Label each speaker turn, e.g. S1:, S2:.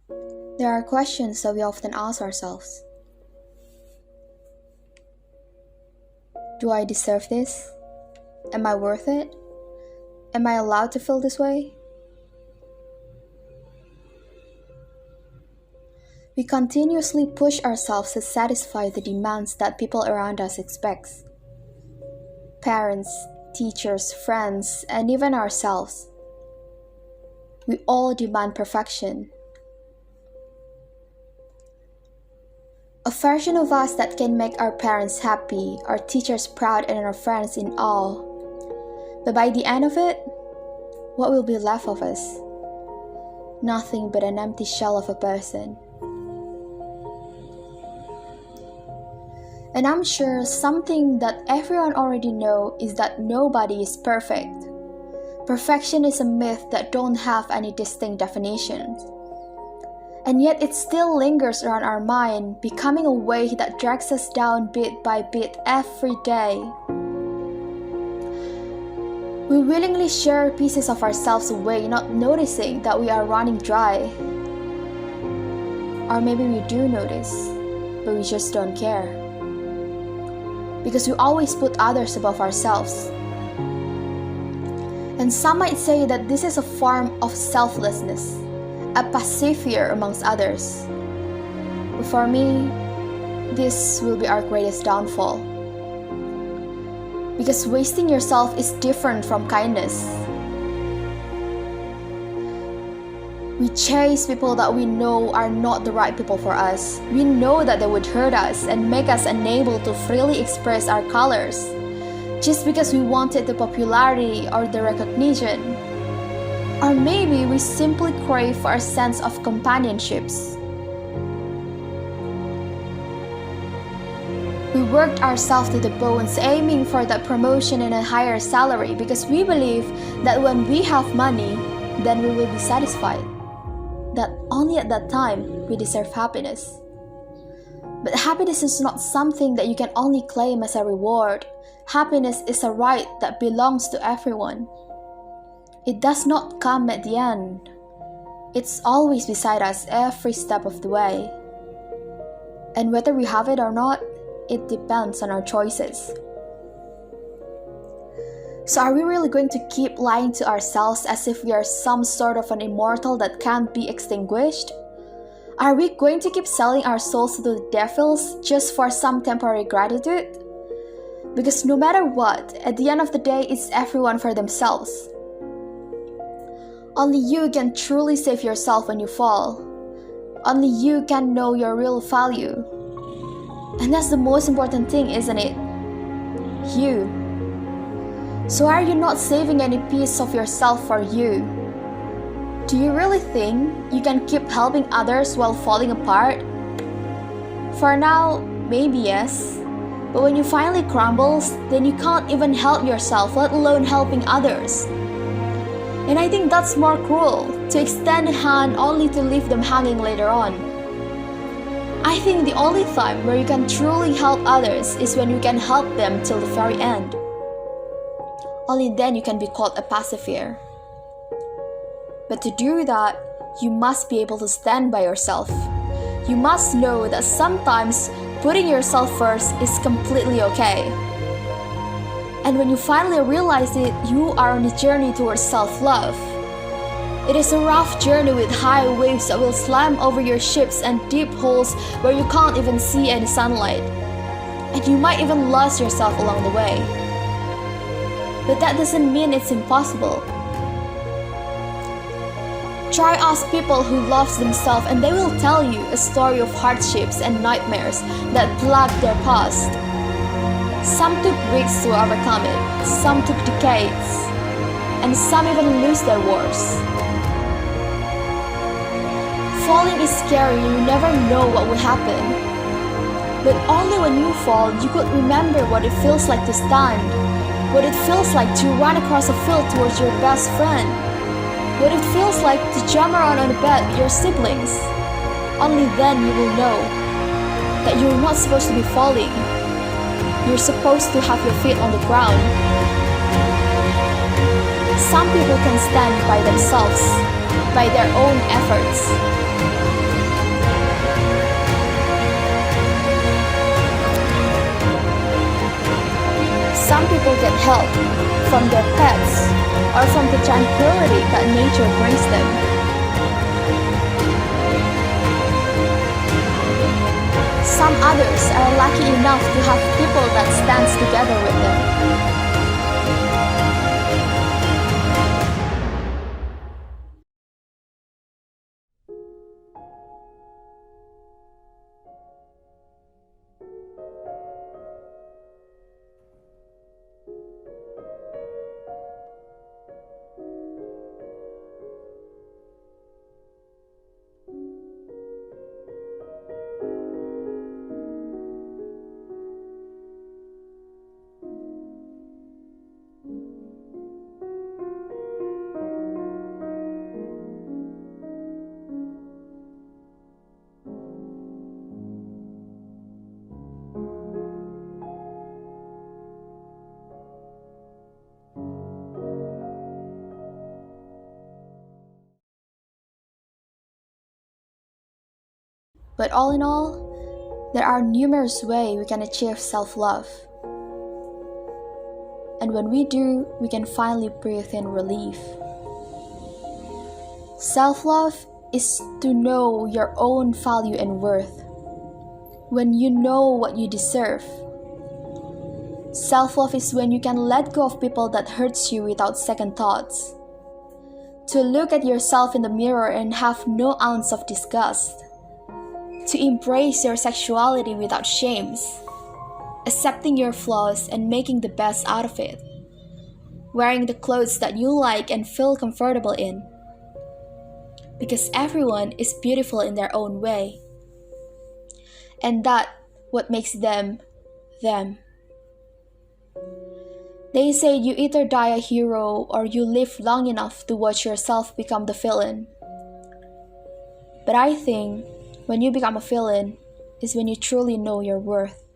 S1: There are questions that we often ask ourselves. Do I deserve this? Am I worth it? Am I allowed to feel this way? We continuously push ourselves to satisfy the demands that people around us expect. Parents, teachers, friends, and even ourselves. We all demand perfection. A version of us that can make our parents happy, our teachers proud, and our friends in awe. But by the end of it, what will be left of us? Nothing but an empty shell of a person. And I'm sure something that everyone already knows is that nobody is perfect. Perfection is a myth that don't have any distinct definitions. And yet it still lingers around our mind, becoming a weight that drags us down bit by bit every day. We willingly share pieces of ourselves away, not noticing that we are running dry. Or maybe we do notice, but we just don't care. Because we always put others above ourselves. And some might say that this is a form of selflessness, a pacifier amongst others. But for me, this will be our greatest downfall. Because wasting yourself is different from kindness. We chase people that we know are not the right people for us. We know that they would hurt us and make us unable to freely express our colors, just because we wanted the popularity or the recognition. Or maybe we simply crave for a sense of companionships. We worked ourselves to the bones aiming for that promotion and a higher salary because we believe that when we have money, then we will be satisfied. That only at that time we deserve happiness. But happiness is not something that you can only claim as a reward. Happiness is a right that belongs to everyone. It does not come at the end. It's always beside us every step of the way. And whether we have it or not, it depends on our choices. So are we really going to keep lying to ourselves as if we are some sort of an immortal that can't be extinguished? Are we going to keep selling our souls to the devils just for some temporary gratitude? Because no matter what, at the end of the day, it's everyone for themselves. Only you can truly save yourself when you fall. Only you can know your real value. And that's the most important thing, isn't it? You. So are you not saving any piece of yourself for you? Do you really think you can keep helping others while falling apart? For now, maybe yes. But when you finally crumbles, then you can't even help yourself, let alone helping others. And I think that's more cruel, to extend a hand only to leave them hanging later on. I think the only time where you can truly help others is when you can help them till the very end. Only then you can be called a pacifier. But to do that, you must be able to stand by yourself. You must know that sometimes putting yourself first is completely okay. And when you finally realize it, you are on a journey towards self-love. It is a rough journey with high waves that will slam over your ships and deep holes where you can't even see any sunlight. And you might even lose yourself along the way. But that doesn't mean it's impossible. Try ask people who love themselves and they will tell you a story of hardships and nightmares that plagued their past. Some took weeks to overcome it, some took decades, and some even lose their wars. Falling is scary, you never know what will happen. But only when you fall, you could remember what it feels like to stand, what it feels like to run across a field towards your best friend, what it feels like to jump around on a bed with your siblings. Only then you will know that you're not supposed to be falling. You're supposed to have your feet on the ground. Some people can stand by themselves, by their own efforts. Some people get help from their pets or from the tranquility that nature brings them. Some others are lucky enough to have people that stands together with them. But all in all, there are numerous ways we can achieve self-love. And when we do, we can finally breathe in relief. Self-love is to know your own value and worth. When you know what you deserve. Self-love is when you can let go of people that hurts you without second thoughts. To look at yourself in the mirror and have no ounce of disgust. To embrace your sexuality without shames, accepting your flaws and making the best out of it, wearing the clothes that you like and feel comfortable in, because everyone is beautiful in their own way, and that's what makes them, them. They say you either die a hero or you live long enough to watch yourself become the villain. But I think when you become a villain is when you truly know your worth.